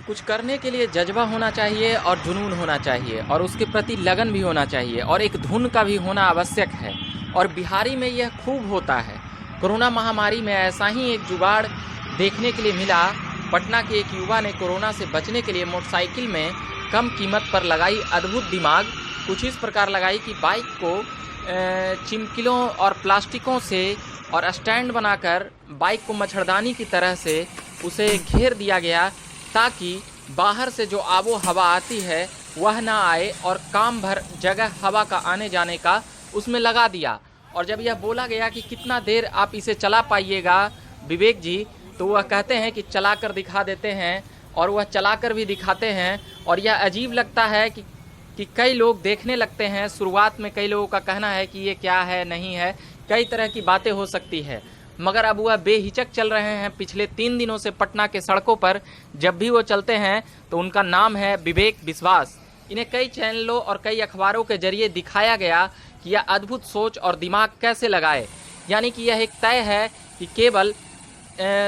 कुछ करने के लिए जज्बा होना चाहिए और जुनून होना चाहिए और उसके प्रति लगन भी होना चाहिए और एक धुन का भी होना आवश्यक है। और बिहारी में यह खूब होता है। कोरोना महामारी में ऐसा ही एक जुगाड़ देखने के लिए मिला। पटना के एक युवा ने कोरोना से बचने के लिए मोटरसाइकिल में कम कीमत पर लगाई अद्भुत दिमाग। कुछ इस प्रकार लगाई कि बाइक को चिमकिलों और प्लास्टिकों से और स्टैंड बनाकर बाइक को मच्छरदानी की तरह से उसे घेर दिया गया ताकि बाहर से जो आबो हवा आती है वह ना आए और काम भर जगह हवा का आने जाने का उसमें लगा दिया। और जब यह बोला गया कि कितना देर आप इसे चला पाइएगा विवेक जी, तो वह कहते हैं कि चलाकर दिखा देते हैं और वह चलाकर भी दिखाते हैं। और यह अजीब लगता है कि कई लोग देखने लगते हैं। शुरुआत में कई लोगों का कहना है कि ये क्या है, नहीं है, कई तरह की बातें हो सकती है, मगर अब वह बेहिचक चल रहे हैं। पिछले 3 दिनों से पटना के सड़कों पर जब भी वो चलते हैं तो उनका नाम है विवेक विश्वास। इन्हें कई चैनलों और कई अखबारों के जरिए दिखाया गया कि यह अद्भुत सोच और दिमाग कैसे लगाए। यानी कि यह एक तय है कि केवल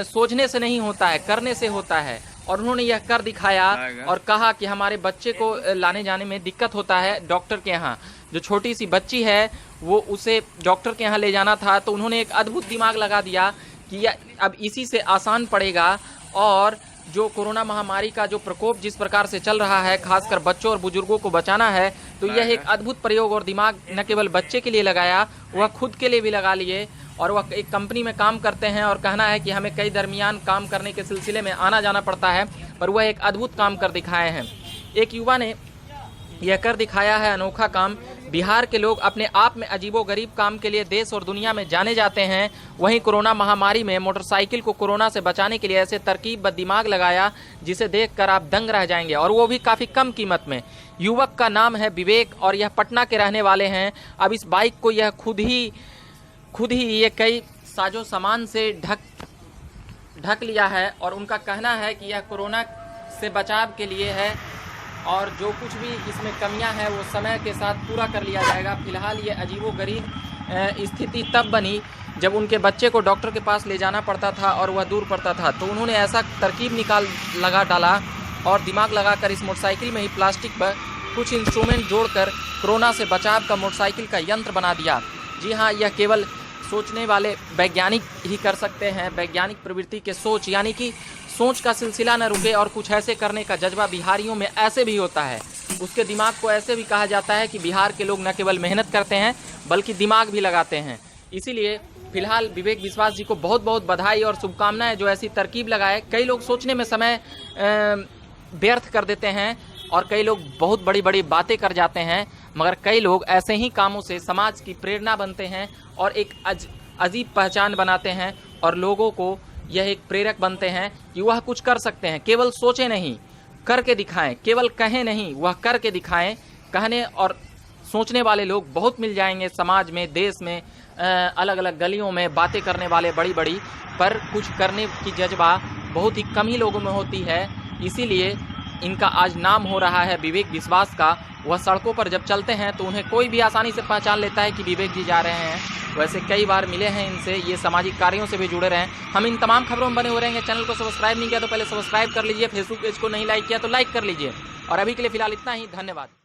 सोचने से नहीं होता है, करने से होता है। और उन्होंने यह कर दिखाया और कहा कि हमारे बच्चे को लाने जाने में दिक्कत होता है डॉक्टर के यहाँ। जो छोटी सी बच्ची है वो उसे डॉक्टर के यहाँ ले जाना था, तो उन्होंने एक अद्भुत दिमाग लगा दिया कि यह अब इसी से आसान पड़ेगा। और जो कोरोना महामारी का जो प्रकोप जिस प्रकार से चल रहा है, खासकर बच्चों और बुजुर्गों को बचाना है, तो यह एक अद्भुत प्रयोग और दिमाग न केवल बच्चे के लिए लगाया, वह खुद के लिए भी लगा लिए। और वह एक कंपनी में काम करते हैं और कहना है कि हमें कई दरमियान काम करने के सिलसिले में आना जाना पड़ता है, पर वह एक अद्भुत काम कर दिखाए हैं। एक युवा ने यह कर दिखाया है अनोखा काम। बिहार के लोग अपने आप में अजीबोगरीब काम के लिए देश और दुनिया में जाने जाते हैं। वहीं कोरोना महामारी में मोटरसाइकिल को कोरोना से बचाने के लिए ऐसे तरकीब व दिमाग लगाया जिसे देखकर आप दंग रह जाएंगे, और वो भी काफ़ी कम कीमत में। युवक का नाम है विवेक और यह पटना के रहने वाले हैं। अब इस बाइक को यह खुद ही ये कई साजो सामान से ढक लिया है और उनका कहना है कि यह कोरोना से बचाव के लिए है और जो कुछ भी इसमें कमियां हैं वो समय के साथ पूरा कर लिया जाएगा। फिलहाल ये अजीबोगरीब स्थिति तब बनी जब उनके बच्चे को डॉक्टर के पास ले जाना पड़ता था और वह दूर पड़ता था, तो उन्होंने ऐसा तरकीब लगा डाला और दिमाग लगाकर इस मोटरसाइकिल में ही प्लास्टिक पर कुछ इंस्ट्रूमेंट जोड़कर कोरोना से बचाव का मोटरसाइकिल का यंत्र बना दिया। जी हाँ, यह केवल सोचने वाले वैज्ञानिक ही कर सकते हैं। वैज्ञानिक प्रवृत्ति के सोच, यानी कि सोच का सिलसिला न रुके और कुछ ऐसे करने का जज्बा बिहारियों में ऐसे भी होता है। उसके दिमाग को ऐसे भी कहा जाता है कि बिहार के लोग न केवल मेहनत करते हैं बल्कि दिमाग भी लगाते हैं। इसीलिए फिलहाल विवेक विश्वास जी को बहुत बहुत बधाई और शुभकामनाएं जो ऐसी तरकीब लगाए। कई लोग सोचने में समय व्यर्थ कर देते हैं और कई लोग बहुत बड़ी बड़ी बातें कर जाते हैं, मगर कई लोग ऐसे ही कामों से समाज की प्रेरणा बनते हैं और एक अजीब पहचान बनाते हैं और लोगों को यह एक प्रेरक बनते हैं कि वह कुछ कर सकते हैं। केवल सोचें नहीं, करके दिखाएं। केवल कहें नहीं, वह करके दिखाएं। कहने और सोचने वाले लोग बहुत मिल जाएंगे समाज में, देश में, अलग अलग गलियों में बातें करने वाले बड़ी बड़ी, पर कुछ करने की जज्बा बहुत ही कम ही लोगों में होती है। इसीलिए इनका आज नाम हो रहा है विवेक विश्वास का। वह सड़कों पर जब चलते हैं तो उन्हें कोई भी आसानी से पहचान लेता है कि विवेक जी जा रहे हैं। वैसे कई बार मिले हैं इनसे, ये सामाजिक कार्यों से भी जुड़े रहे हैं। हम इन तमाम खबरों में बने हो रहेंगे। चैनल को सब्सक्राइब नहीं किया तो पहले सब्सक्राइब कर लीजिए, फेसबुक पेज को नहीं लाइक किया तो लाइक कर लीजिए। और अभी के लिए फिलहाल इतना ही, धन्यवाद।